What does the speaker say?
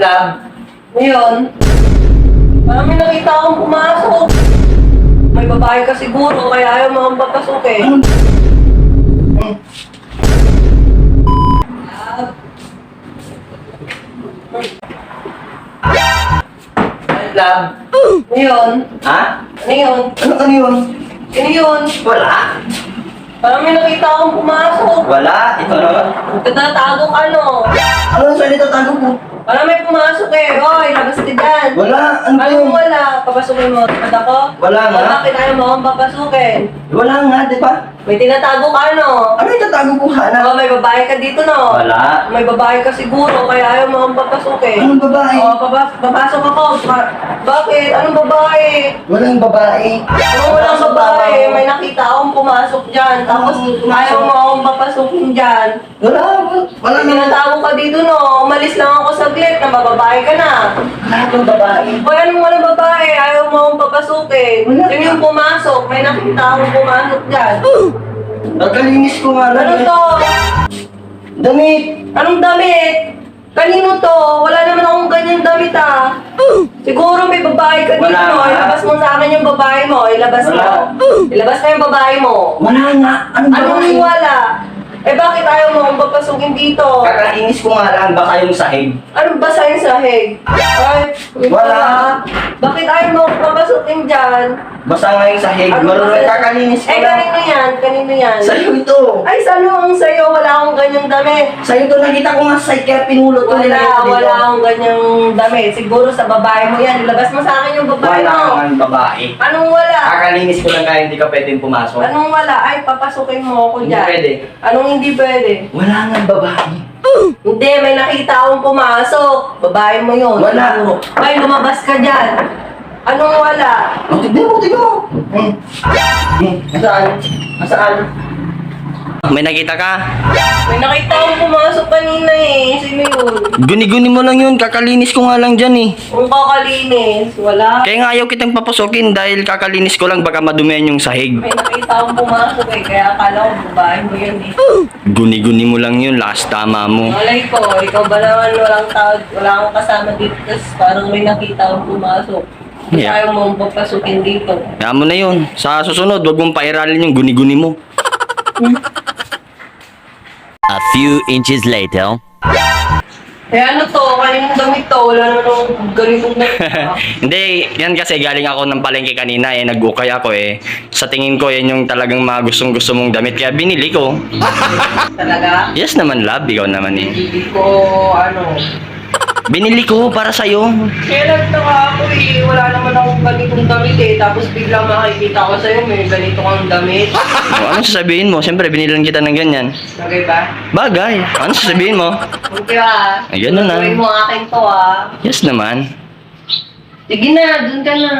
love. Ngayon, parang may nakita akong pumasok. May babae ka siguro, kaya ayaw mo akong papasukin. Love. Ngayon, Ha? ano yun? Ano yun? Ano yun? Wala. Parang may nakita akong pumasok. Wala. Ito na. Nagtatago ka, no? Ano saan ito tago ko? Parang may pumasok eh. Oy, labas ka dyan. Wala. Ano Ano yun? wala? Papasukin mo. Ba't ako? Wala nga. Bakit ayaw mo akong papasukin? Wala nga, di ba? May tinatago ka, no? Ano yung tatago ko, Hana? Oh, may babae ka dito, no? Wala. May babae ka siguro, kaya ayaw mo akong papasukin. Anong babae? Oo, papasok ako. Bakit? Anong babae? Walang babae. Kung walang babae, may nakita akong pumasok dyan. Tapos ayaw mo akong papasukin dyan. Wala. Wala May nga. tinatago ka dito, no? Umalis lang ako saglit na mababae ka na. Wala akong babae. Hoy, anong walang babae? Ayaw mo akong papasukin. Wala. Sino yung pumasok? May nakita akong pumasok dyan. Nagkalinis ko nga lang. Ano to? Damit. Anong damit? Kanino to? Wala naman akong ganyang damit ah. Siguro may babae ka dito. Wala nga. Ilabas mo sa akin yung babae mo. Ilabas mo. Wala. Ilabas mo yung babae mo. Wala nga. Anong babae? Anong wala? Eh bakit ayaw mo akong papasukin dito? Kakainis ko nga lang. Baka yung sahig. Anong basa yung sahig? Ay, Wala. Bakit ayaw mo akong papasukin dyan? Basta nga yung sahig. Ano Marunong ba- kakalinis ko Eh, lang. kanino yan? Kanino yan? Sa'yo ito. Ay, saan ang sa'yo? Wala akong ganyang damit. Sa'yo ito nakita ko nga sa site kaya pinulot ko nila ito dito. Wala akong ganyang damit. Siguro sa babae mo yan. Ilabas mo sa akin yung babae Wala mo. kang babae. Anong wala? Kakalinis ko lang kaya hindi ka pwedeng pumasok. Anong wala? Ay, papasukin mo ako Hindi dyan. pwede. Anong hindi pwede? Wala nga babae. Hindi, may nakita akong pumasok. Babae mo yun. Wala. Siguro. Ay, lumabas ka dyan. Anong wala? Oh, tignan mo, tignan mo. Nasaan? Nasaan? May nakita ka? May nakita akong pumasok kanina eh. Sino yun? Guni-guni mo lang yun, kakalinis ko nga lang dyan eh. Ang kakalinis. Wala. Kaya nga ayaw kitang papasukin dahil kakalinis ko lang baka madumihan yung sahig. May nakita akong pumasok eh. Kaya akala ko babae mo yun eh. Guni-guni mo lang yun, last tama mo. Malay ko, ikaw ba naman walang tao, wala akong kasama dito, tapos parang may nakita akong pumasok. Yeah. Ayaw mo papasukin dito. Kaya mo na yun. Sa susunod, wag mong pairalin yung guni-guni mo. A few inches later. Eh ano to, kaninong damit to, wala naman akong ganitong damit. Hindi, yan kasi galing ako ng palengke kanina eh, nag-ukay ako eh. Sa tingin ko, yan yung talagang mga gustong-gusto mong damit, kaya binili ko. Talaga? Yes naman, love, ikaw naman eh. Hindi ko, ano. Binili ko para sa'yo. Kaya nagtaka ako eh, wala naman akong ganitong damit eh. Tapos biglang makikita ko sa'yo, may ganito kang damit. O, anong sasabihin mo? Siyempre, binilan kita ng ganyan. Bagay ba? Bagay. Anong sasabihin mo? Okay ah. Ay, ganun na. Gawin mo akin to ah. Yes naman. Sige na, dun ka na.